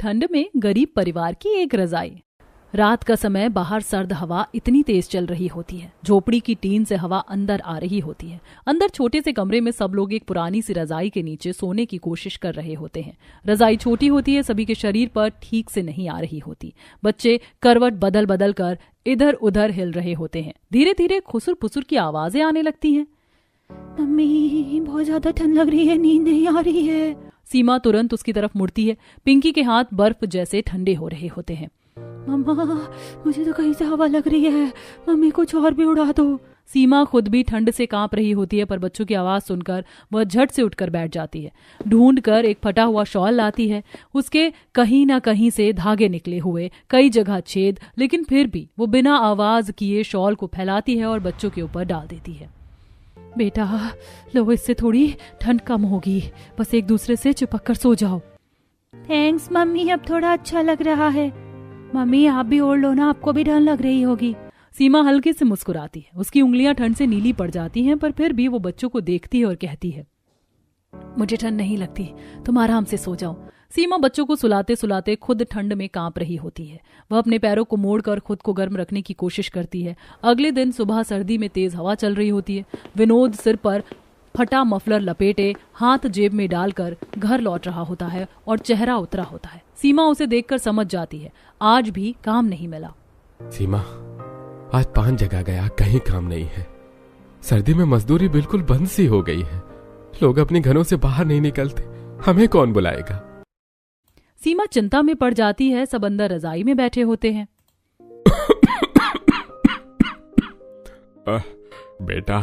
ठंड में गरीब परिवार की एक रजाई। रात का समय बाहर सर्द हवा इतनी तेज चल रही होती है, झोपड़ी की टीन से हवा अंदर आ रही होती है। अंदर छोटे से कमरे में सब लोग एक पुरानी सी रजाई के नीचे सोने की कोशिश कर रहे होते हैं। रजाई छोटी होती है, सभी के शरीर पर ठीक से नहीं आ रही होती। बच्चे करवट बदल बदल कर इधर उधर हिल रहे होते हैं। धीरे धीरे खुसुर पुसुर की आवाजें आने लगती हैं। मम्मी, बहुत ज्यादा ठंड लग रही है, नींद नहीं आ रही है। सीमा तुरंत उसकी तरफ मुड़ती है। पिंकी के हाथ बर्फ जैसे ठंडे हो रहे होते हैं। मम्मा, मुझे तो कहीं से हवा लग रही है, मम्मी कुछ और भी उड़ा दो। सीमा खुद भी ठंड से कांप रही होती है, पर बच्चों की आवाज सुनकर वह झट से उठकर बैठ जाती है। ढूंढकर एक फटा हुआ शॉल लाती है। उसके कहीं ना कहीं से धागे निकले हुए, कई जगह छेद, लेकिन फिर भी वो बिना आवाज किए शॉल को फैलाती है और बच्चों के ऊपर डाल देती है। बेटा लो, इससे थोड़ी ठंड कम होगी, बस एक दूसरे से चिपक कर सो जाओ। थैंक्स मम्मी, अब थोड़ा अच्छा लग रहा है। मम्मी आप भी ओढ़ लो ना, आपको भी ठंड लग रही होगी। सीमा हल्के से मुस्कुराती है। उसकी उंगलियां ठंड से नीली पड़ जाती हैं, पर फिर भी वो बच्चों को देखती है और कहती है, मुझे ठंड नहीं लगती, तुम आराम से सो जाओ। सीमा बच्चों को सुलाते सुलाते खुद ठंड में कांप रही होती है। वह अपने पैरों को मोड़कर खुद को गर्म रखने की कोशिश करती है। अगले दिन सुबह सर्दी में तेज हवा चल रही होती है। विनोद सिर पर फटा मफलर लपेटे, हाथ जेब में डालकर घर लौट रहा होता है और चेहरा उतरा होता है। सीमा उसे देखकर समझ जाती है, आज भी काम नहीं मिला। सीमा, आज 5 जगह गया, कहीं काम नहीं है। सर्दी में मजदूरी बिल्कुल बंद सी हो गई है। लोग अपने घरों से बाहर नहीं निकलते, हमें कौन बुलाएगा। सीमा चिंता में पड़ जाती है। सब अंदर रजाई में बैठे होते हैं। बेटा,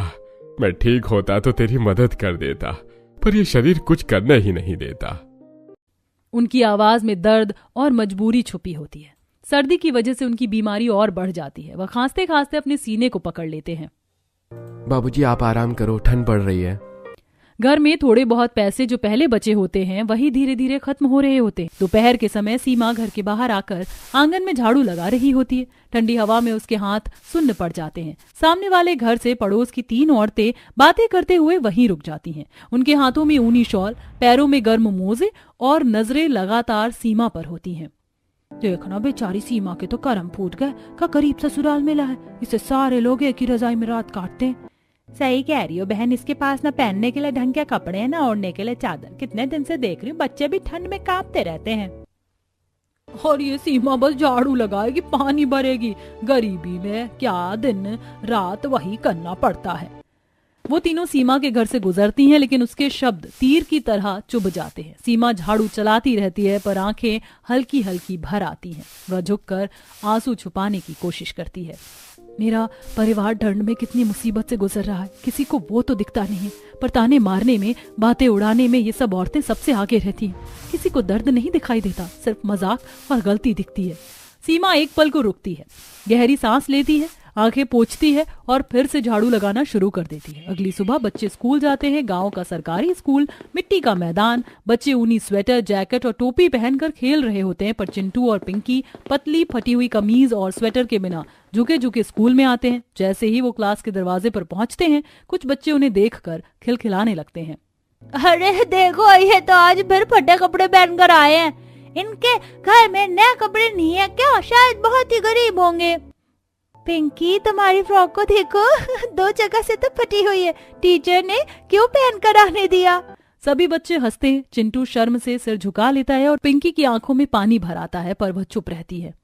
मैं ठीक होता तो तेरी मदद कर देता, पर ये शरीर कुछ करने ही नहीं देता। उनकी आवाज में दर्द और मजबूरी छुपी होती है। सर्दी की वजह से उनकी बीमारी और बढ़ जाती है। वह खांसते खांसते अपने सीने को पकड़ लेते हैं। बाबूजी आप आराम करो, ठंड पड़ रही है। घर में थोड़े बहुत पैसे जो पहले बचे होते हैं वही धीरे धीरे खत्म हो रहे होते हैं। दोपहर के समय सीमा घर के बाहर आकर आंगन में झाड़ू लगा रही होती है। ठंडी हवा में उसके हाथ सुन्न पड़ जाते हैं। सामने वाले घर से पड़ोस की 3 औरतें बातें करते हुए वहीं रुक जाती हैं। उनके हाथों में ऊनी शॉल, पैरों में गर्म मोजे और नजरें लगातार सीमा पर होती हैं। देखना बेचारी सीमा के तो करम फूट गए, का गरीब ससुराल मिला है, इसे सारे लोग एक ही रजाई में रात काटते हैं। सही कह रही हो बहन, इसके पास ना पहनने के लिए ढंग के कपड़े हैं, ना ओढ़ने के लिए चादर। कितने दिन से देख रही हूँ बच्चे भी ठंड में कांपते रहते हैं। और ये सीमा बस झाड़ू लगाएगी, पानी भरेगी। गरीबी में क्या दिन रात वही करना पड़ता है। वो तीनों सीमा के घर से गुजरती हैं, लेकिन उसके शब्द तीर की तरह चुभ जाते हैं। सीमा झाड़ू चलाती रहती है, पर आंखें हल्की हल्की भर आती हैं। वह झुककर आंसू छुपाने की कोशिश करती है। मेरा परिवार ठंड में कितनी मुसीबत से गुजर रहा है, किसी को वो तो दिखता नहीं है, पर ताने मारने में, बातें उड़ाने में ये सब औरतें सबसे आगे रहती हैं। किसी को दर्द नहीं दिखाई देता, सिर्फ मजाक और गलती दिखती है। सीमा एक पल को रुकती है, गहरी सांस लेती है, आंखें पोंछती है और फिर से झाड़ू लगाना शुरू कर देती है। अगली सुबह बच्चे स्कूल जाते हैं। गांव का सरकारी स्कूल, मिट्टी का मैदान। बच्चे ऊनी स्वेटर, जैकेट और टोपी पहनकर खेल रहे होते हैं, पर चिंटू और पिंकी पतली फटी हुई कमीज और स्वेटर के बिना झुके झुके स्कूल में आते हैं। जैसे ही वो क्लास के दरवाजे पर पहुंचते हैं, कुछ बच्चे उन्हें देखकर खिलखिलाने लगते हैं। अरे देखो, ये तो आज फिर फटे कपड़े पहनकर आए हैं। इनके घर में नए कपड़े नहीं है क्या? शायद बहुत ही गरीब होंगे। पिंकी, तुम्हारी फ्रॉक को देखो, 2 जगह से तो फटी हुई है। टीचर ने क्यों पहन कर आने दिया? सभी बच्चे हंसते हैं। चिंटू शर्म से सिर झुका लेता है और पिंकी की आंखों में पानी भर आता है, पर वह चुप रहती है।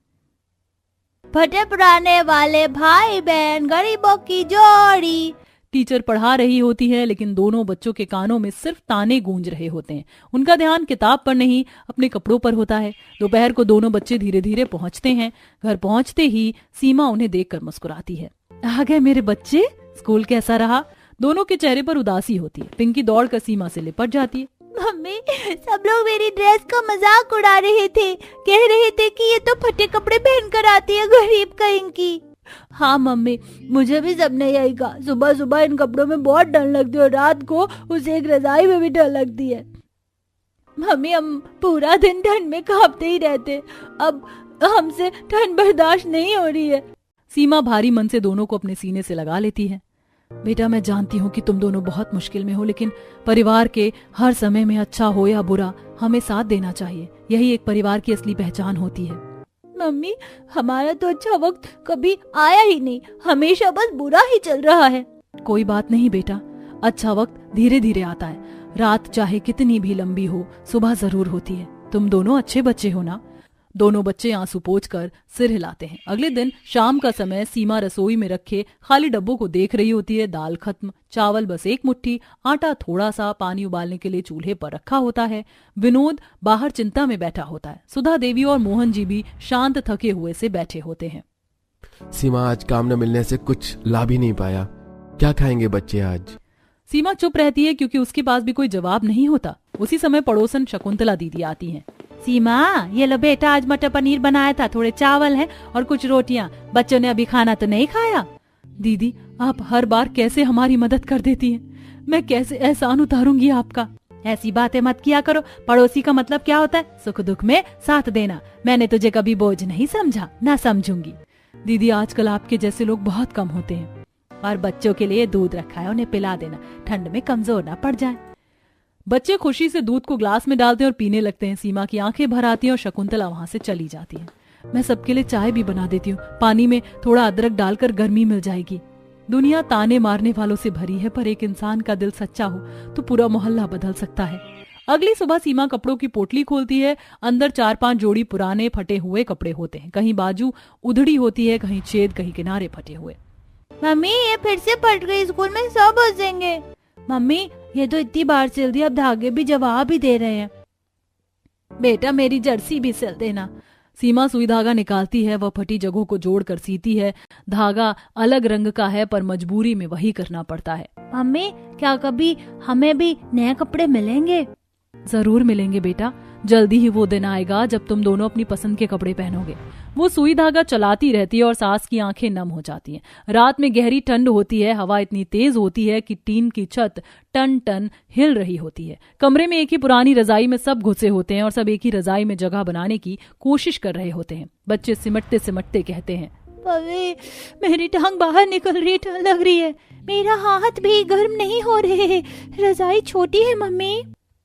फटे पुराने वाले भाई बहन, गरीबों की जोड़ी। टीचर पढ़ा रही होती है, लेकिन दोनों बच्चों के कानों में सिर्फ ताने गूंज रहे होते हैं। उनका ध्यान किताब पर नहीं, अपने कपड़ों पर होता है। दोपहर को दोनों बच्चे धीरे धीरे पहुंचते हैं। घर पहुंचते ही सीमा उन्हें देखकर मुस्कुराती है। आ गए मेरे बच्चे, स्कूल कैसा रहा? दोनों के चेहरे पर उदासी होती है। पिंकी दौड़कर सीमा से लिपट जाती है। मम्मी, सब लोग मेरी ड्रेस का मजाक उड़ा रहे थे, कह रहे थे कि ये तो फटे कपड़े पहनकर आती है, गरीब कहीं की। हाँ मम्मी, मुझे भी सबने यही कहा। सुबह सुबह इन कपड़ों में बहुत डर लगती है और रात को उस एक रजाई में भी डर लगती है। मम्मी, हम पूरा दिन ठंड में कांपते ही रहते, अब हमसे ठंड बर्दाश्त नहीं हो रही है। सीमा भारी मन से दोनों को अपने सीने से लगा लेती है। बेटा, मैं जानती हूँ कि तुम दोनों बहुत मुश्किल में हो, लेकिन परिवार के हर समय में अच्छा हो या बुरा हमें साथ देना चाहिए। यही एक परिवार की असली पहचान होती है। मम्मी, हमारा तो अच्छा वक्त कभी आया ही नहीं, हमेशा बस बुरा ही चल रहा है। कोई बात नहीं बेटा, अच्छा वक्त धीरे धीरे आता है। रात चाहे कितनी भी लंबी हो, सुबह जरूर होती है। तुम दोनों अच्छे बच्चे हो ना। दोनों बच्चे आंसू पोंछकर सिर हिलाते हैं। अगले दिन शाम का समय, सीमा रसोई में रखे खाली डब्बों को देख रही होती है। दाल खत्म, चावल बस एक मुट्ठी, आटा थोड़ा सा, पानी उबालने के लिए चूल्हे पर रखा होता है। विनोद बाहर चिंता में बैठा होता है। सुधा देवी और मोहन जी भी शांत थके हुए से बैठे होते हैं। सीमा, आज काम न मिलने से कुछ लाभ ही नहीं पाया। क्या खाएंगे बच्चे आज? सीमा चुप रहती है क्योंकि उसके पास भी कोई जवाब नहीं होता। उसी समय पड़ोसन शकुंतला दीदी आती हैं। सीमा, ये लो बेटा, आज मटर पनीर बनाया था, थोड़े चावल हैं और कुछ रोटियां। बच्चों ने अभी खाना तो नहीं खाया। दीदी, आप हर बार कैसे हमारी मदद कर देती हैं। मैं कैसे एहसान उतारूंगी आपका। ऐसी बातें मत किया करो। पड़ोसी का मतलब क्या होता है? सुख दुख में साथ देना। मैंने तुझे कभी बोझ नहीं समझा, ना समझूंगी। दीदी, आजकल आपके जैसे लोग बहुत कम होते हैं। और बच्चों के लिए दूध रखा है, उन्हें पिला देना, ठंड में कमजोर ना पड़ जाए। बच्चे खुशी से दूध को ग्लास में डालते हैं और पीने लगते हैं। सीमा की आंखें भर आती हैं और शकुंतला वहां से चली जाती है। मैं सबके लिए चाय भी बना देती हूँ। पानी में थोड़ा अदरक डालकर गर्मी मिल जाएगी। दुनिया ताने मारने वालों से भरी है, पर एक इंसान का दिल सच्चा हो तो पूरा मोहल्ला बदल सकता है। अगली सुबह सीमा कपड़ों की पोटली खोलती है। अंदर 4-5 जोड़ी पुराने फटे हुए कपड़े होते हैं। कहीं बाजू उधड़ी होती है, कहीं छेद, कहीं किनारे फटे हुए। मम्मी, ये फिर से फट गई, स्कूल में सब हंसेंगे। मम्मी, ये तो इतनी बार सिल दी, अब धागे भी जवाब ही दे रहे हैं। बेटा, मेरी जर्सी भी सिल देना। सीमा सुई धागा निकालती है। वह फटी जगहों को जोड़कर सीती है। धागा अलग रंग का है, पर मजबूरी में वही करना पड़ता है। मम्मी, क्या कभी हमें भी नए कपड़े मिलेंगे? जरूर मिलेंगे बेटा। जल्दी ही वो दिन आएगा जब तुम दोनों अपनी पसंद के कपड़े पहनोगे। वो सुई धागा चलाती रहती है और सास की आंखें नम हो जाती हैं। रात में गहरी ठंड होती है। हवा इतनी तेज होती है कि टीन की छत टन टन हिल रही होती है। कमरे में एक ही पुरानी रजाई में सब घुसे होते हैं और सब एक ही रजाई में जगह बनाने की कोशिश कर रहे होते हैं। बच्चे सिमटते सिमटते कहते हैं, अरे मेरी टांग बाहर निकल रही, ठंड लग रही है। मेरा हाथ भी गर्म नहीं हो रहे, रजाई छोटी है। मम्मी,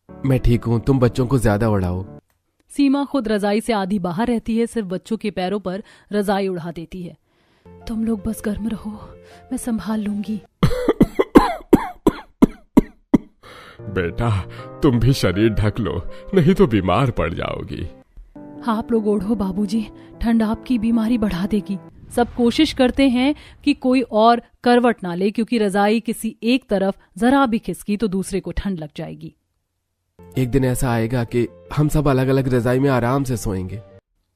मैं ठीक हूँ, तुम बच्चों को ज्यादा उड़ाओ। सीमा खुद रजाई से आधी बाहर रहती है, सिर्फ बच्चों के पैरों पर रजाई उड़ा देती है। तुम लोग बस गर्म रहो, मैं संभाल लूंगी। बेटा, तुम भी शरीर ढक लो, नहीं तो बीमार पड़ जाओगी। आप लोग ओढ़ो बाबूजी, ठंड आपकी बीमारी बढ़ा देगी। सब कोशिश करते हैं कि कोई और करवट ना ले, क्योंकि रजाई किसी एक तरफ जरा भी खिसकी तो दूसरे को ठंड लग जाएगी। एक दिन ऐसा आएगा कि हम सब अलग अलग रजाई में आराम से सोएंगे।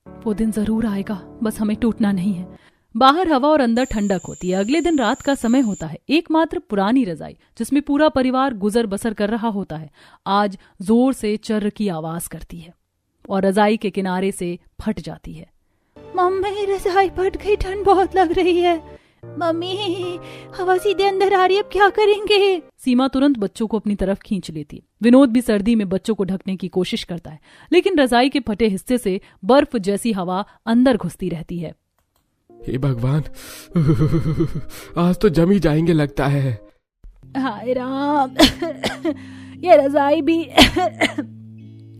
वो दिन जरूर आएगा, बस हमें टूटना नहीं है। बाहर हवा और अंदर ठंडक होती है। अगले दिन रात का समय होता है। एकमात्र पुरानी रजाई जिसमें पूरा परिवार गुजर बसर कर रहा होता है, आज जोर से चर्र की आवाज करती है और रजाई के किनारे से फट जाती है। मम्मी, रजाई फट गई, ठंड बहुत लग रही है। मम्मी, हवा सीधे अंदर आ रही है, अब क्या करेंगे? सीमा तुरंत बच्चों को अपनी तरफ खींच लेती है। विनोद भी सर्दी में बच्चों को ढकने की कोशिश करता है, लेकिन रजाई के फटे हिस्से से बर्फ जैसी हवा अंदर घुसती रहती है। हे भगवान, आज तो जम ही जाएंगे लगता है। हाय राम, ये रजाई भी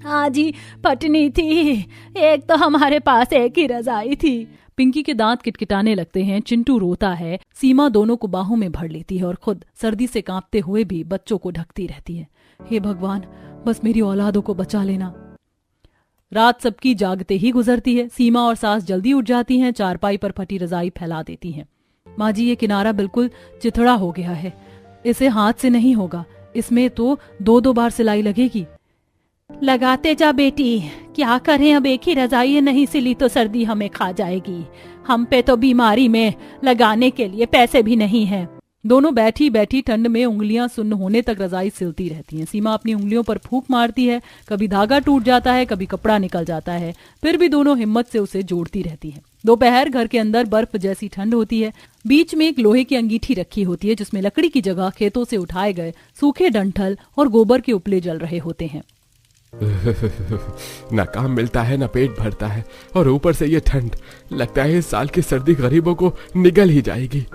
आज ही फटनी थी। एक तो हमारे पास एक ही रजाई थी। पिंकी के दांत किटकिटाने लगते हैं। चिंटू रोता है। सीमा दोनों को बाहों में भर लेती है और खुद सर्दी से कांपते हुए भी बच्चों को ढकती रहती है। हे भगवान, बस मेरी औलादों को बचा लेना। रात सबकी जागते ही गुजरती है। सीमा और सास जल्दी उठ जाती हैं, चारपाई पर फटी रजाई फैला देती हैं। माँ जी, ये किनारा बिल्कुल चिथड़ा हो गया है, इसे हाथ से नहीं होगा, इसमें तो 2-2 बार सिलाई लगेगी। लगाते जा बेटी, क्या करें, अब एक ही रजाई नहीं सिली तो सर्दी हमें खा जाएगी। हम पे तो बीमारी में लगाने के लिए पैसे भी नहीं है। दोनों बैठी बैठी ठंड में उंगलियां सुन्न होने तक रजाई सिलती रहती हैं। सीमा अपनी उंगलियों पर फूंक मारती है, कभी धागा टूट जाता है, कभी कपड़ा निकल जाता है, फिर भी दोनों हिम्मत से उसे जोड़ती रहती हैं। दोपहर घर के अंदर बर्फ जैसी ठंड होती है। बीच में एक लोहे की अंगीठी रखी होती है जिसमें लकड़ी की जगह खेतों से उठाए गए सूखे डंठल और गोबर के उपले जल रहे होते हैं। ना काम मिलता है, ना पेट भरता है, और ऊपर से ये ठंड। लगता है इस साल की सर्दी गरीबों को निगल ही जाएगी।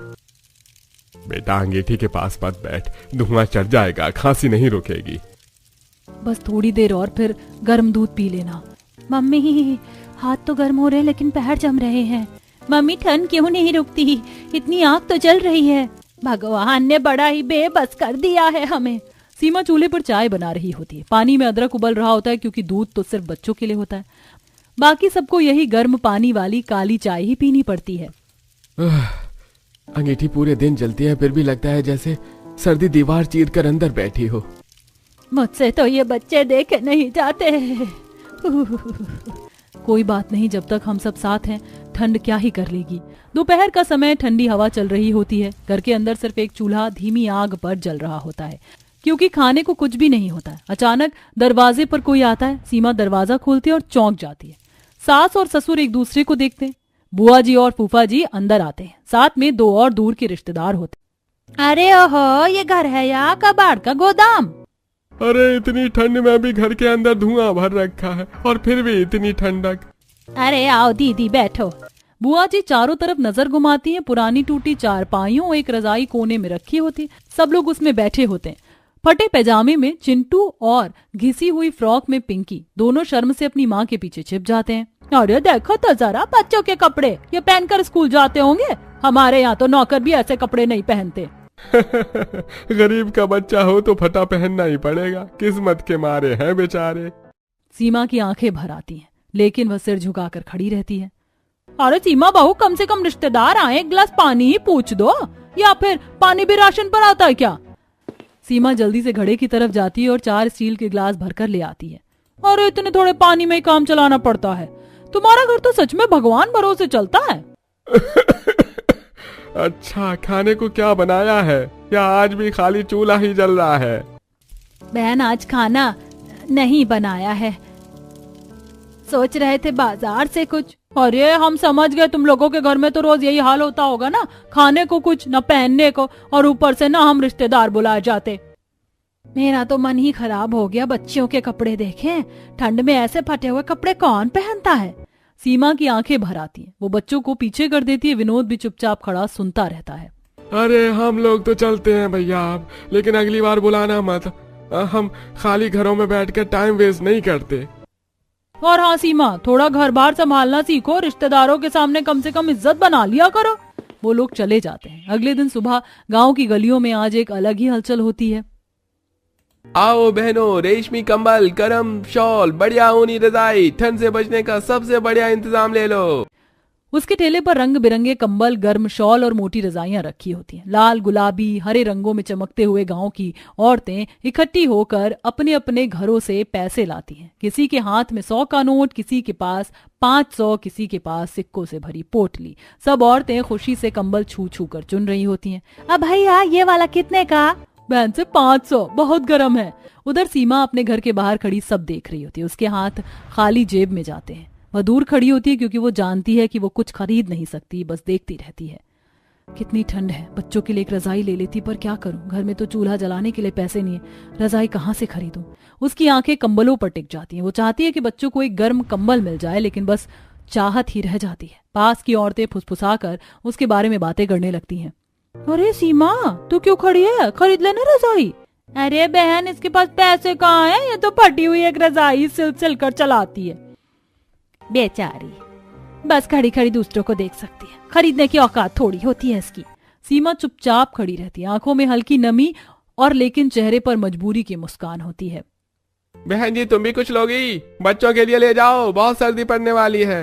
बेटा, अंगीठी के पास मत बैठ, धुआं चढ़ जाएगा, खांसी नहीं रुकेगी। बस थोड़ी देर और, फिर गर्म दूध पी लेना। मम्मी हाथ तो गर्म हो रहे हैं लेकिन पैर जम रहे हैं। मम्मी ठंड क्यों नहीं रुकती, इतनी आग तो जल रही है। भगवान ने बड़ा ही बेबस कर दिया है हमें। सीमा चूल्हे पर चाय बना रही होती है। पानी में अदरक उबल रहा होता है क्योंकि दूध तो सिर्फ बच्चों के लिए होता है। बाकी सबको यही गर्म पानी वाली काली चाय ही पीनी पड़ती है। अंगीठी पूरे दिन जलती है, फिर भी लगता है जैसे सर्दी दीवार चीर कर अंदर बैठी हो। मुझसे तो ये बच्चे देखे नहीं जाते। कोई बात नहीं, जब तक हम सब साथ हैं ठंड क्या ही कर लेगी। दोपहर का समय, ठंडी हवा चल रही होती है। घर के अंदर सिर्फ एक चूल्हा धीमी आग पर जल रहा होता है क्योंकि खाने को कुछ भी नहीं होता है। अचानक दरवाजे पर कोई आता है। सीमा दरवाजा खोलती है और चौंक जाती है। सास और ससुर एक दूसरे को देखते हैं। बुआ जी और फूफा जी अंदर आते हैं। साथ में 2 और दूर के रिश्तेदार होते हैं। अरे ओहो, ये घर है या कबाड़ का गोदाम? अरे इतनी ठंड में भी घर के अंदर धुआं भर रखा है और फिर भी इतनी ठंडक। अरे आओ दीदी बैठो। बुआ जी चारों तरफ नजर घुमाती हैं। पुरानी टूटी चारपाइयों, एक रजाई कोने में रखी होती। सब लोग उसमें बैठे होते हैं। फटे पैजामे में चिंटू और घिसी हुई फ्रॉक में पिंकी दोनों शर्म से अपनी माँ के पीछे छिप जाते हैं। अरे देखो तो जरा, बच्चों के कपड़े ये पहनकर स्कूल जाते होंगे। हमारे यहाँ तो नौकर भी ऐसे कपड़े नहीं पहनते। गरीब का बच्चा हो तो फटा पहनना ही पड़ेगा, किस्मत के मारे हैं बेचारे। सीमा की आंखें भर आती हैं, लेकिन वह सिर झुकाकर खड़ी रहती है। अरे सीमा बहू, कम से कम रिश्तेदार आए, एक गिलास पानी ही पूछ दो, या फिर पानी भी राशन पर आता है क्या? सीमा जल्दी से घड़े की तरफ जाती है और 4 स्टील के गिलास भरकर ले आती है। अरे इतने थोड़े पानी में ही काम चलाना पड़ता है। तुम्हारा घर तो सच में भगवान भरोसे चलता है। अच्छा, खाने को क्या बनाया है या आज भी खाली चूल्हा ही जल रहा है? बहन आज खाना नहीं बनाया है, सोच रहे थे बाजार से कुछ। अरे हम समझ गए, तुम लोगों के घर में तो रोज यही हाल होता होगा ना, खाने को कुछ न पहनने को, और ऊपर से ना हम रिश्तेदार बुलाए जाते। मेरा तो मन ही खराब हो गया बच्चियों के कपड़े देखे। ठंड में ऐसे फटे हुए कपड़े कौन पहनता है? सीमा की आंखें भर आती हैं। वो बच्चों को पीछे कर देती है। विनोद भी चुपचाप खड़ा सुनता रहता है। अरे हम लोग तो चलते हैं भैया आप, लेकिन अगली बार बुलाना मत। हम खाली घरों में बैठकर टाइम वेस्ट नहीं करते। और हाँ सीमा, थोड़ा घर बार संभालना सीखो, रिश्तेदारों के सामने कम से कम इज्जत बना लिया करो। वो लोग चले जाते हैं। अगले दिन सुबह गांव की गलियों में आज एक अलग ही हलचल होती है। आओ बहनों, रेशमी कंबल, गरम शॉल, बढ़िया ऊनी रजाई, ठंड से बचने का सबसे बढ़िया इंतजाम ले लो। उसके ठेले पर रंग बिरंगे कंबल, गर्म शॉल और मोटी रजाइयां रखी होती हैं। लाल, गुलाबी, हरे रंगों में चमकते हुए गांव की औरतें इकट्ठी होकर अपने अपने घरों से पैसे लाती हैं। किसी के हाथ में 100 का नोट, किसी के पास 500, किसी के पास सिक्कों से भरी पोटली। सब औरतें खुशी से कंबल छू छू कर चुन रही होती हैं। अब भैया ये वाला कितने का? बहन से 500, बहुत गर्म है। उधर सीमा अपने घर के बाहर खड़ी सब देख रही होती है। उसके हाथ खाली जेब में जाते हैं। वह दूर खड़ी होती है क्योंकि वो जानती है कि वो कुछ खरीद नहीं सकती, बस देखती रहती है। कितनी ठंड है, बच्चों के लिए एक रजाई ले लेती, पर क्या करूं, घर में तो चूल्हा जलाने के लिए पैसे नहीं है, रजाई कहाँ से खरीदूं। उसकी आंखें कंबलों पर टिक जाती हैं। वो चाहती है कि बच्चों को एक गर्म कंबल मिल जाए, लेकिन बस चाहत ही रह जाती है। पास की औरतें फुसफुसाकर उसके बारे में बातें करने लगती हैं। अरे सीमा, तू क्यों खड़ी है, खरीद लेना रजाई। अरे बहन, इसके पास पैसे कहाँ हैं, ये तो फटी हुई एक रजाई सिल सिल कर चलाती है। बेचारी बस खड़ी खड़ी दूसरों को देख सकती है, खरीदने की औकात थोड़ी होती है इसकी। सीमा चुपचाप खड़ी रहती है। आंखों में हल्की नमी और लेकिन चेहरे पर मजबूरी की मुस्कान होती है। बहन जी तुम भी कुछ लोगी, बच्चों के लिए ले जाओ, बहुत सर्दी पड़ने वाली है।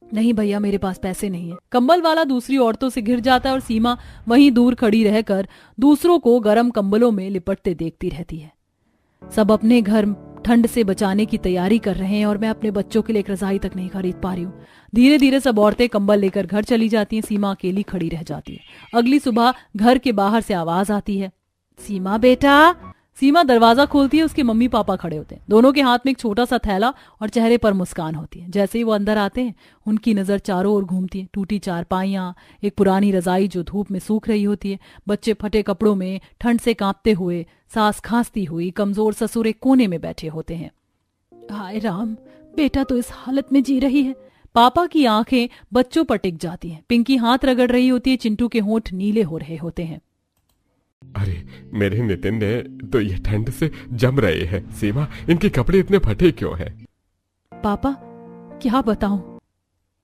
नहीं भैया, मेरे पास पैसे नहीं है। कंबल वाला दूसरी औरतों से घिर जाता है और सीमा वहीं दूर खड़ी रहकर दूसरों को गर्म कंबलों में लिपटते देखती रहती है। सब अपने घर ठंड से बचाने की तैयारी कर रहे हैं और मैं अपने बच्चों के लिए एक रजाई तक नहीं खरीद पा रही हूँ। धीरे धीरे सब औरतें कंबल लेकर घर चली जाती हैं। सीमा अकेली खड़ी रह जाती है। अगली सुबह घर के बाहर से आवाज आती है, सीमा बेटा। सीमा दरवाजा खोलती है। उसके मम्मी पापा खड़े होते हैं। दोनों के हाथ में एक छोटा सा थैला और चेहरे पर मुस्कान होती है। जैसे ही वो अंदर आते हैं, उनकी नजर चारों ओर घूमती है। टूटी चारपाइयां, एक पुरानी रजाई जो धूप में सूख रही होती है, बच्चे फटे कपड़ों में ठंड से कांपते हुए, सास खांसती हुई, कमजोर ससुर एक कोने में बैठे होते हैं। हाय राम, बेटा तो इस हालत में जी रही है। पापा की आंखें बच्चों पर टिक जाती हैं। पिंकी हाथ रगड़ रही होती है। चिंटू के होंठ नीले हो रहे होते हैं। अरे मेरे नितिन ने तो ये ठंड से जम रहे हैं। सीमा, इनके कपड़े इतने फटे क्यों हैं? पापा क्या बताऊं।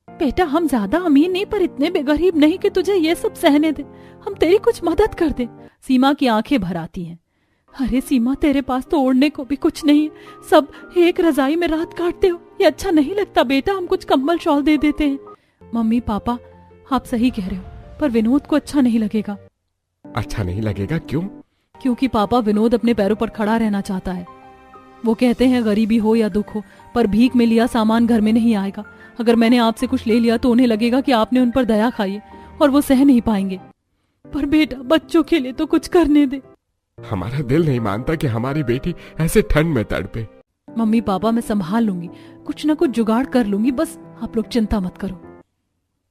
बेटा हम ज्यादा अमीर नहीं पर इतने बेगरीब नहीं कि तुझे ये सब सहने दे। हम तेरी कुछ मदद कर दे। सीमा की आंखें भर आती हैं। अरे सीमा तेरे पास तो ओढ़ने को भी कुछ नहीं है, सब एक रजाई में रात काटते हो, ये अच्छा नहीं लगता बेटा। हम कुछ कंबल शॉल दे देते हैं। मम्मी पापा आप सही कह रहे हो, पर विनोद को अच्छा नहीं लगेगा। अच्छा नहीं लगेगा क्यों? क्योंकि पापा विनोद अपने पैरों पर खड़ा रहना चाहता है। वो कहते हैं गरीबी हो या दुख हो, पर भीख में लिया सामान घर में नहीं आएगा। अगर मैंने आपसे कुछ ले लिया तो उन्हें लगेगा कि आपने उन पर दया खाई है और वो सह नहीं पाएंगे। पर बेटा बच्चों के लिए तो कुछ करने दे। हमारा दिल नहीं मानता कि हमारी बेटी ऐसे ठंड में तड़पे। मम्मी पापा मैं संभाल लूंगी, कुछ ना कुछ जुगाड़ कर लूंगी, बस आप लोग चिंता मत करो।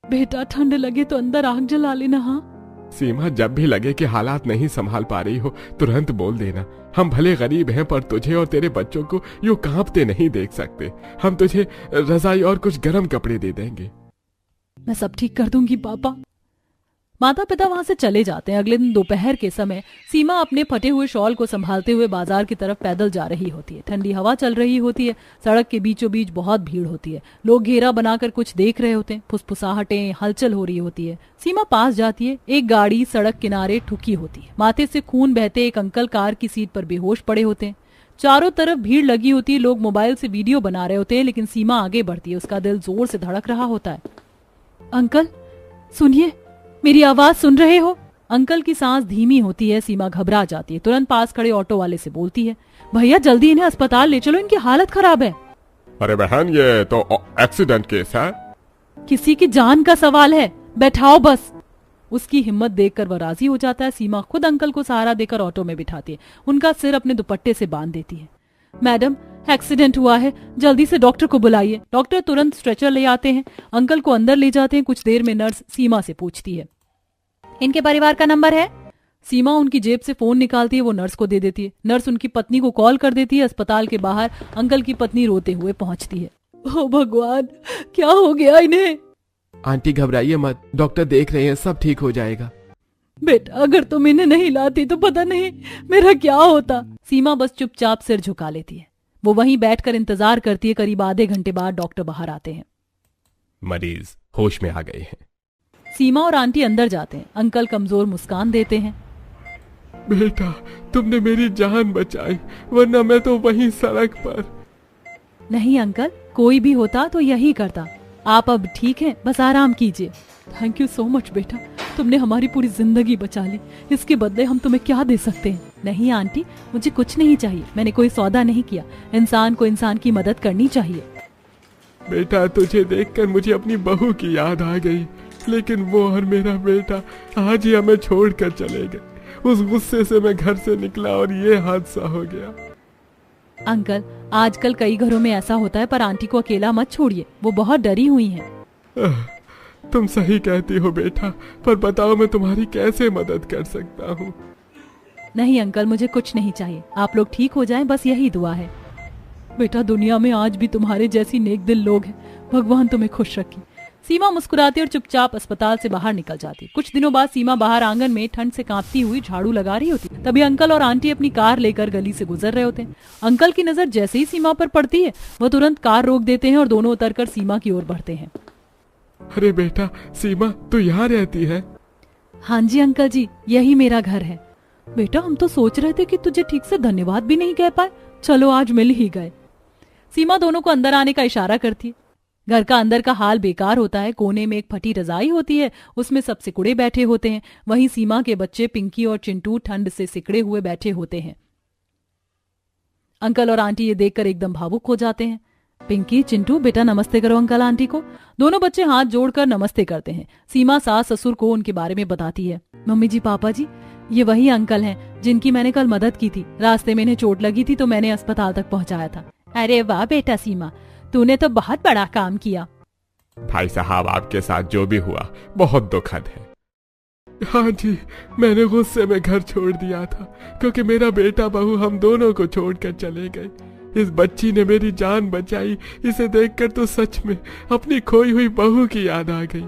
बेटा ठंड लगे तो अंदर आग जला लेना। हाँ सीमा, जब भी लगे कि हालात नहीं संभाल पा रही हो तुरंत बोल देना। हम भले गरीब हैं पर तुझे और तेरे बच्चों को यूं कांपते नहीं देख सकते। हम तुझे रजाई और कुछ गर्म कपड़े दे देंगे। मैं सब ठीक कर दूंगी पापा। माता पिता वहां से चले जाते हैं। अगले दिन दोपहर के समय सीमा अपने फटे हुए शॉल को संभालते हुए बाजार की तरफ पैदल जा रही होती है। ठंडी हवा चल रही होती है। सड़क के बीचों बीच बहुत भीड़ होती है। लोग घेरा बनाकर कुछ देख रहे होते हैं। फुसफुसाहटें, हलचल हो रही होती है। सीमा पास जाती है। एक गाड़ी सड़क किनारे ठुकी होती है। माथे से खून बहते एक अंकल कार की सीट पर बेहोश पड़े होते हैं। चारों तरफ भीड़ लगी होती है। लोग मोबाइल से वीडियो बना रहे होते हैं, लेकिन सीमा आगे बढ़ती है। उसका दिल जोर से धड़क रहा होता है। अंकल सुनिए, मेरी आवाज सुन रहे हो? अंकल की सांस धीमी होती है। सीमा घबरा जाती है। तुरंत पास खड़े ऑटो वाले से बोलती है, भैया जल्दी इन्हें अस्पताल ले चलो, इनकी हालत खराब है। अरे बहन ये तो एक्सीडेंट केस है। किसी की जान का सवाल है, बैठाओ बस। उसकी हिम्मत देखकर वह राजी हो जाता है। सीमा खुद अंकल को सहारा देकर ऑटो में बिठाती है। उनका सिर अपने दुपट्टे से बांध देती है। मैडम एक्सीडेंट हुआ है, जल्दी से डॉक्टर को बुलाइए। डॉक्टर तुरंत स्ट्रेचर ले आते हैं। अंकल को अंदर ले जाते हैं। कुछ देर में नर्स सीमा से पूछती है, इनके परिवार का नंबर है? सीमा उनकी जेब से फोन निकालती है, वो नर्स को दे देती है। नर्स उनकी पत्नी को कॉल कर देती है। अस्पताल के बाहर अंकल की पत्नी रोते हुए पहुंचती है। ओ भगवान, क्या हो गया इन्हें? आंटी घबराइए मत, डॉक्टर देख रहे हैं, सब ठीक हो जाएगा। बेटा अगर तुम इन्हें नहीं लाती तो पता नहीं मेरा क्या होता। सीमा बस चुपचाप सिर झुका लेती है। वो वहीं बैठकर इंतजार करती है। करीब आधे घंटे बाद डॉक्टर बाहर आते हैं। मरीज होश में आ गए हैं। सीमा और आंटी अंदर जाते हैं। अंकल कमजोर मुस्कान देते हैं। बेटा तुमने मेरी जान बचाई, वरना मैं तो वहीं सड़क पर। नहीं अंकल, कोई भी होता तो यही करता। आप अब ठीक हैं, बस आराम कीजिए। थैंक यू सो मच बेटा, तुमने हमारी पूरी जिंदगी बचा ली। इसके बदले हम तुम्हें क्या दे सकते हैं? नहीं आंटी, मुझे कुछ नहीं चाहिए। मैंने कोई सौदा नहीं किया। इंसान को इंसान की मदद करनी चाहिए। बेटा तुझे देखकर मुझे अपनी बहू की याद आ गई, लेकिन वो और मेरा बेटा आज ही हमें छोड़कर चले गए। उस गुस्से से मैं घर से निकला और ये हादसा हो गया। अंकल आजकल कई घरों में ऐसा होता है, पर आंटी को अकेला मत छोड़िए, वो बहुत डरी हुई हैं। तुम सही कहती हो बेटा, पर बताओ मैं तुम्हारी कैसे मदद कर सकता हूँ? नहीं अंकल, मुझे कुछ नहीं चाहिए। आप लोग ठीक हो जाएं, बस यही दुआ है। बेटा दुनिया में आज भी तुम्हारे जैसी नेक दिल लोग हैं, भगवान तुम्हें खुश रखे। सीमा मुस्कुराती और चुपचाप अस्पताल से बाहर निकल जाती। कुछ दिनों बाद सीमा बाहर आंगन में ठंड से कांपती हुई झाड़ू लगा रही होती। तभी अंकल और आंटी अपनी कार लेकर गली से गुजर रहे होते हैं। अंकल की नजर जैसे ही सीमा पर पड़ती है, वह तुरंत कार रोक देते हैं और दोनों उतरकर सीमा की ओर बढ़ते हैं। अरे बेटा सीमा, तू यहाँ रहती है? हाँ जी अंकल जी, यही मेरा घर है। बेटा हम तो सोच रहे थे कि तुझे ठीक से धन्यवाद भी नहीं कह पाए, चलो आज मिल ही गए। सीमा दोनों को अंदर आने का इशारा करती है। घर का अंदर का हाल बेकार होता है। कोने में एक फटी रजाई होती है, उसमें सब सिकुड़े बैठे होते हैं। वहीं सीमा के बच्चे पिंकी और चिंटू ठंड से सिकड़े हुए बैठे होते हैं। अंकल और आंटी ये देखकर एकदम भावुक हो जाते हैं। पिंकी, चिंटू, बेटा नमस्ते करो अंकल आंटी को। दोनों बच्चे हाथ जोड़कर नमस्ते करते हैं। सीमा सास ससुर को उनके बारे में बताती है। मम्मी जी, पापा जी, ये वही अंकल हैं जिनकी मैंने कल मदद की थी। रास्ते में इन्हें चोट लगी थी तो मैंने अस्पताल तक पहुंचाया था। अरे वाह बेटा सीमा, तूने तो बहुत बड़ा काम किया। भाई साहब, आपके साथ जो भी हुआ बहुत दुखद है। हाँ जी, मैंने गुस्से में घर छोड़ दिया था, क्योंकि मेरा बेटा बहू हम दोनों को छोड़कर चले गए। इस बच्ची ने मेरी जान बचाई। इसे देखकर तो सच में अपनी खोई हुई बहू की याद आ गई।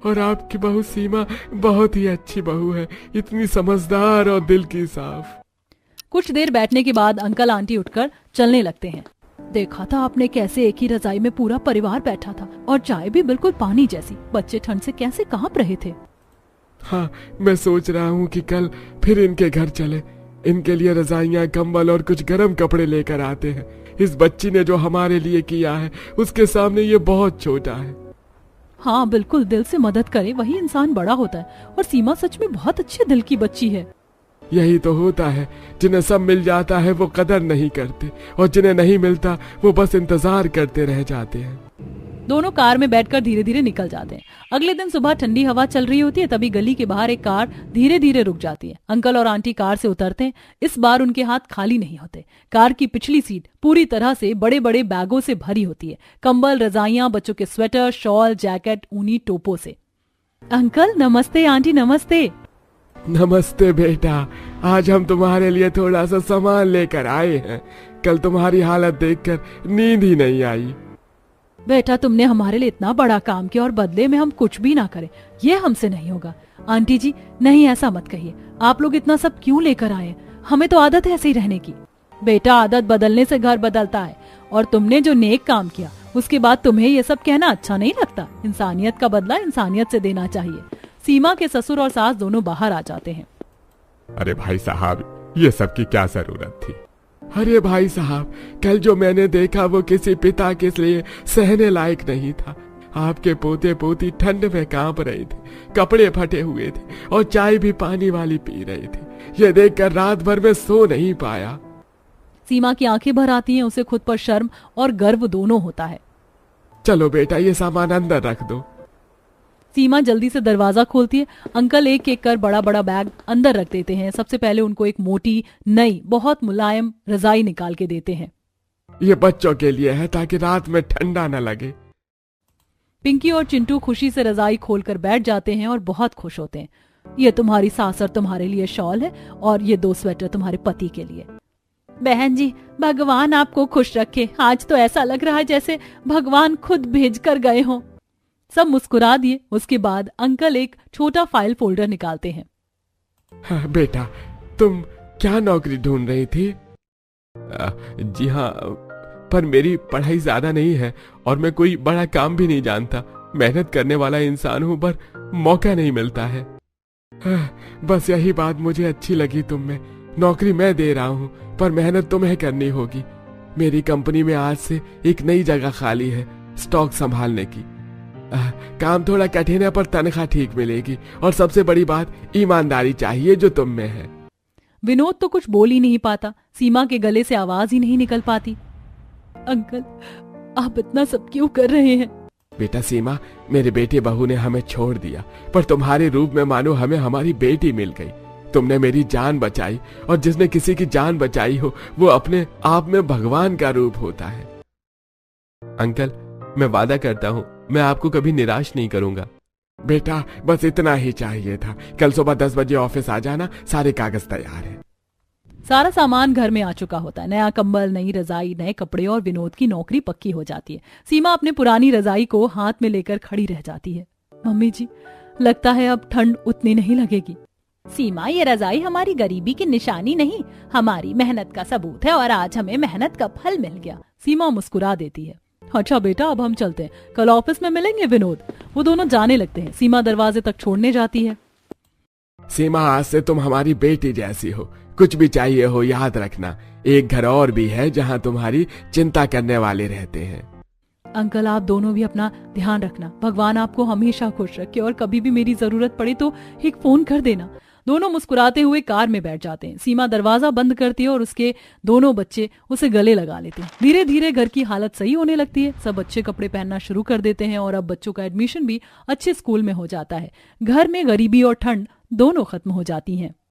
और आपकी बहू सीमा बहुत ही अच्छी बहू है, इतनी समझदार और दिल की साफ। कुछ देर बैठने के बाद अंकल आंटी उठकर चलने लगते हैं। देखा था आपने कैसे एक ही रजाई में पूरा परिवार बैठा था और चाय भी बिल्कुल पानी जैसी। बच्चे ठंड से कैसे कांप रहे थे। हाँ, मैं सोच रहा हूँ कि कल फिर इनके घर चले, इनके लिए रजाइयाँ, कंबल और कुछ गर्म कपड़े लेकर आते हैं। इस बच्ची ने जो हमारे लिए किया है उसके सामने ये बहुत छोटा है। हाँ बिल्कुल, दिल से मदद करे वही इंसान बड़ा होता है। और सीमा सच में बहुत अच्छे दिल की बच्ची है। यही तो होता है, जिन्हें सब मिल जाता है वो कदर नहीं करते और जिन्हें नहीं मिलता वो बस इंतजार करते रह जाते हैं। दोनों कार में बैठकर धीरे धीरे निकल जाते हैं। अगले दिन सुबह ठंडी हवा चल रही होती है, तभी गली के बाहर एक कार धीरे धीरे रुक जाती है। अंकल और आंटी कार से उतरते हैं। इस बार उनके हाथ खाली नहीं होते। कार की पिछली सीट पूरी तरह से बड़े बड़े बैगों से भरी होती है, कंबल, रजाइयां, बच्चों के स्वेटर, शॉल, जैकेट, ऊनी टोपों से। अंकल नमस्ते, आंटी नमस्ते। नमस्ते बेटा, आज हम तुम्हारे लिए थोड़ा सा सामान लेकर आए हैं। कल तुम्हारी हालत देखकर नींद ही नहीं आई। बेटा तुमने हमारे लिए इतना बड़ा काम किया और बदले में हम कुछ भी ना करें, ये हमसे नहीं होगा। आंटी जी नहीं, ऐसा मत कहिए। आप लोग इतना सब क्यों लेकर आए? हमें तो आदत है ऐसे ही रहने की। बेटा आदत बदलने से घर बदलता है, और तुमने जो नेक काम किया उसके बाद तुम्हें ये सब कहना अच्छा नहीं लगता। इंसानियत का बदला इंसानियत से देना चाहिए। सीमा के ससुर और सास दोनों बाहर आ जाते हैं। अरे भाई साहब, ये सब की क्या जरूरत थी? अरे भाई साहब, कल जो मैंने देखा वो किसी पिता के लिए सहने लायक नहीं था। आपके पोते पोती ठंड में कांप रहे थे, कपड़े फटे हुए थे और चाय भी पानी वाली पी रहे थे। ये देखकर रात भर में सो नहीं पाया। सीमा की आंखें भर आती हैं। उसे खुद पर शर्म और गर्व दोनों होता है। चलो बेटा, ये सामान अंदर रख दो। सीमा जल्दी से दरवाजा खोलती है। अंकल एक एक कर बड़ा बड़ा बैग अंदर रख देते हैं। सबसे पहले उनको एक मोटी नई बहुत मुलायम रजाई निकाल के देते हैं। ये बच्चों के लिए है ताकि रात में ठंडा न लगे। पिंकी और चिंटू खुशी से रजाई खोलकर बैठ जाते हैं और बहुत खुश होते हैं। ये तुम्हारी सास और तुम्हारे लिए शॉल है और ये 2 स्वेटर तुम्हारे पति के लिए। बहन जी भगवान आपको खुश रखे। आज तो ऐसा लग रहा है जैसे भगवान खुद भेज कर गए हों। सब मुस्कुरा दिए। उसके बाद अंकल एक छोटा फाइल फोल्डर निकालते हैं। हाँ, बेटा तुम क्या नौकरी ढूंढ रही थी? जी हाँ, पर मेरी पढ़ाई ज्यादा नहीं है और मैं कोई बड़ा काम भी नहीं जानता। मेहनत करने वाला इंसान हूँ, पर मौका नहीं मिलता है। बस यही बात मुझे अच्छी लगी तुम में। नौकरी मैं दे रहा हूँ पर मेहनत तुम्हें करनी होगी। मेरी कंपनी में आज से एक नई जगह खाली है स्टॉक संभालने की। काम थोड़ा कठिन है पर तनख्वाह ठीक मिलेगी और सबसे बड़ी बात ईमानदारी चाहिए जो तुम में है। विनोद तो कुछ बोल ही नहीं पाता। सीमा के गले से आवाज ही नहीं निकल पाती। अंकल आप इतना सब क्यों कर रहे हैं? बेटा सीमा, मेरे बेटे बहू ने हमें छोड़ दिया, पर तुम्हारे रूप में मानो हमें हमारी बेटी मिल गई। तुमने मेरी जान बचाई और जिसने किसी की जान बचाई हो वो अपने आप में भगवान का रूप होता है। अंकल मैं वादा करता हूँ मैं आपको कभी निराश नहीं करूंगा। बेटा बस इतना ही चाहिए था। कल सुबह 10 बजे ऑफिस आ जाना, सारे कागज तैयार हैं। सारा सामान घर में आ चुका होता है। नया कंबल, नई रजाई, नए कपड़े और विनोद की नौकरी पक्की हो जाती है। सीमा अपने पुरानी रजाई को हाथ में लेकर खड़ी रह जाती है। मम्मी जी लगता है अब ठंड उतनी नहीं लगेगी। सीमा ये रजाई हमारी गरीबी की निशानी नहीं, हमारी मेहनत का सबूत है और आज हमें मेहनत का फल मिल गया। सीमा मुस्कुरा देती है। अच्छा बेटा अब हम चलते हैं, कल ऑफिस में मिलेंगे विनोद। वो दोनों जाने लगते हैं। सीमा दरवाजे तक छोड़ने जाती है। सीमा आज से तुम हमारी बेटी जैसी हो। कुछ भी चाहिए हो याद रखना, एक घर और भी है जहाँ तुम्हारी चिंता करने वाले रहते हैं। अंकल आप दोनों भी अपना ध्यान रखना। भगवान आपको हमेशा खुश रखे और कभी भी मेरी जरूरत पड़े तो एक फोन कर देना। दोनों मुस्कुराते हुए कार में बैठ जाते हैं। सीमा दरवाजा बंद करती है और उसके दोनों बच्चे उसे गले लगा लेते हैं। धीरे धीरे घर की हालत सही होने लगती है। सब अच्छे कपड़े पहनना शुरू कर देते हैं और अब बच्चों का एडमिशन भी अच्छे स्कूल में हो जाता है। घर में गरीबी और ठंड दोनों खत्म हो जाती हैं।